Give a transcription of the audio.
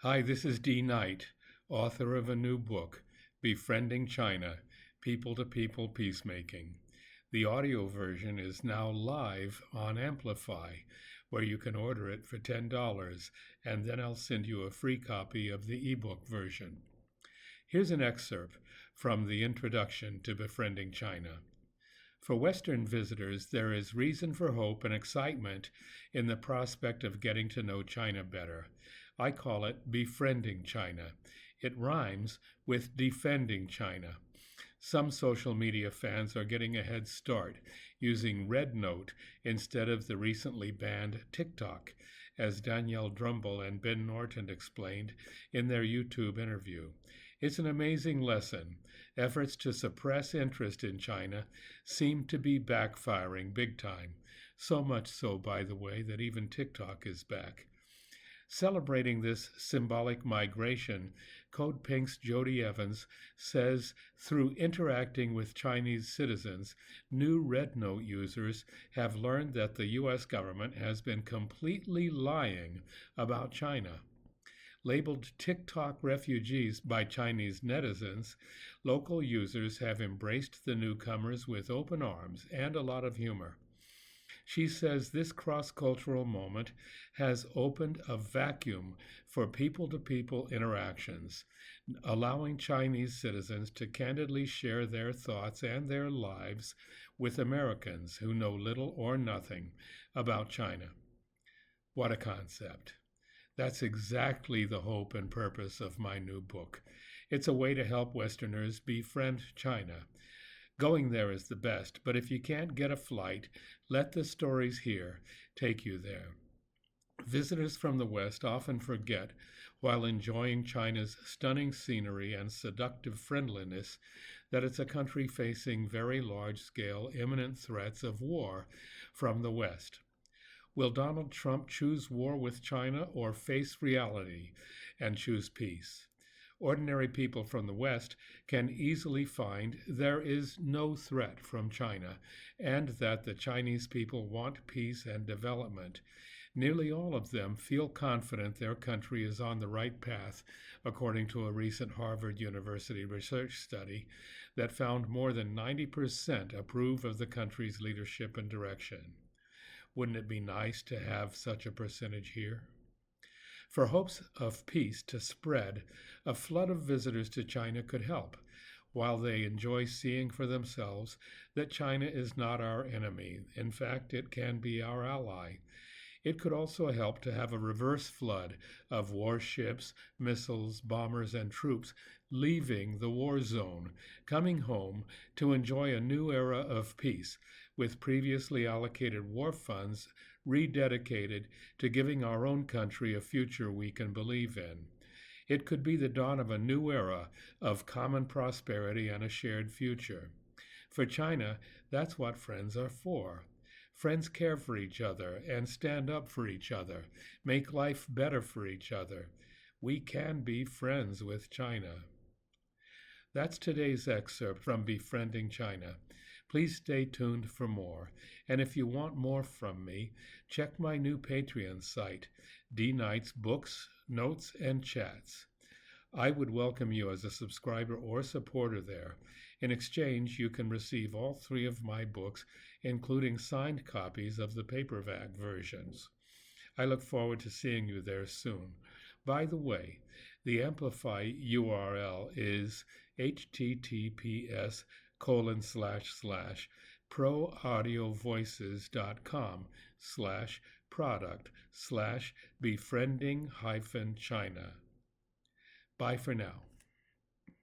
Hi, this is D. Knight, author of a new book, Befriending China, People-to-People Peacemaking. The audio version is now live on Amplify, where you can order it for $10, and then I'll send you a free copy of the eBook version. Here's an excerpt from the introduction to Befriending China. For Western visitors, there is reason for hope and excitement in the prospect of getting to know China better. I call it Befriending China. It rhymes with Defending China. Some social media fans are getting a head start using RedNote instead of the recently banned TikTok, as Danielle Drumble and Ben Norton explained in their YouTube interview. It's an amazing lesson. Efforts to suppress interest in China seem to be backfiring big time. So much so, by the way, that even TikTok is back. Celebrating this symbolic migration, Code Pink's Jody Evans says through interacting with Chinese citizens, new RedNote users have learned that the U.S. government has been completely lying about China. Labeled TikTok refugees by Chinese netizens, local users have embraced the newcomers with open arms and a lot of humor. She says this cross-cultural moment has opened a vacuum for people-to-people interactions, allowing Chinese citizens to candidly share their thoughts and their lives with Americans who know little or nothing about China. What a concept. That's exactly the hope and purpose of my new book. It's a way to help Westerners befriend China. Going there is the best, but if you can't get a flight, let the stories here take you there. Visitors from the West often forget, while enjoying China's stunning scenery and seductive friendliness, that it's a country facing very large-scale imminent threats of war from the West. Will Donald Trump choose war with China or face reality and choose peace? Ordinary people from the West can easily find there is no threat from China and that the Chinese people want peace and development. Nearly all of them feel confident their country is on the right path, according to a recent Harvard University research study that found more than 90% approve of the country's leadership and direction. Wouldn't it be nice to have such a percentage here? For hopes of peace to spread, a flood of visitors to China could help, while they enjoy seeing for themselves that China is not our enemy. In fact, it can be our ally. It could also help to have a reverse flood of warships, missiles, bombers, and troops leaving the war zone, coming home to enjoy a new era of peace, with previously allocated war funds rededicated to giving our own country a future we can believe in. It could be the dawn of a new era of common prosperity and a shared future. For China, that's what friends are for. Friends care for each other and stand up for each other, make life better for each other. We can be friends with China. That's today's excerpt from Befriending China. Please stay tuned for more. And if you want more from me, check my new Patreon site, D. Knight's Books, Notes, and Chats. I would welcome you as a subscriber or supporter there. In exchange, you can receive all 3 of my books, including signed copies of the paperback versions. I look forward to seeing you there soon. By the way, the Amplify URL is https://proaudiovoices.com/product/befriending-China. Bye for now.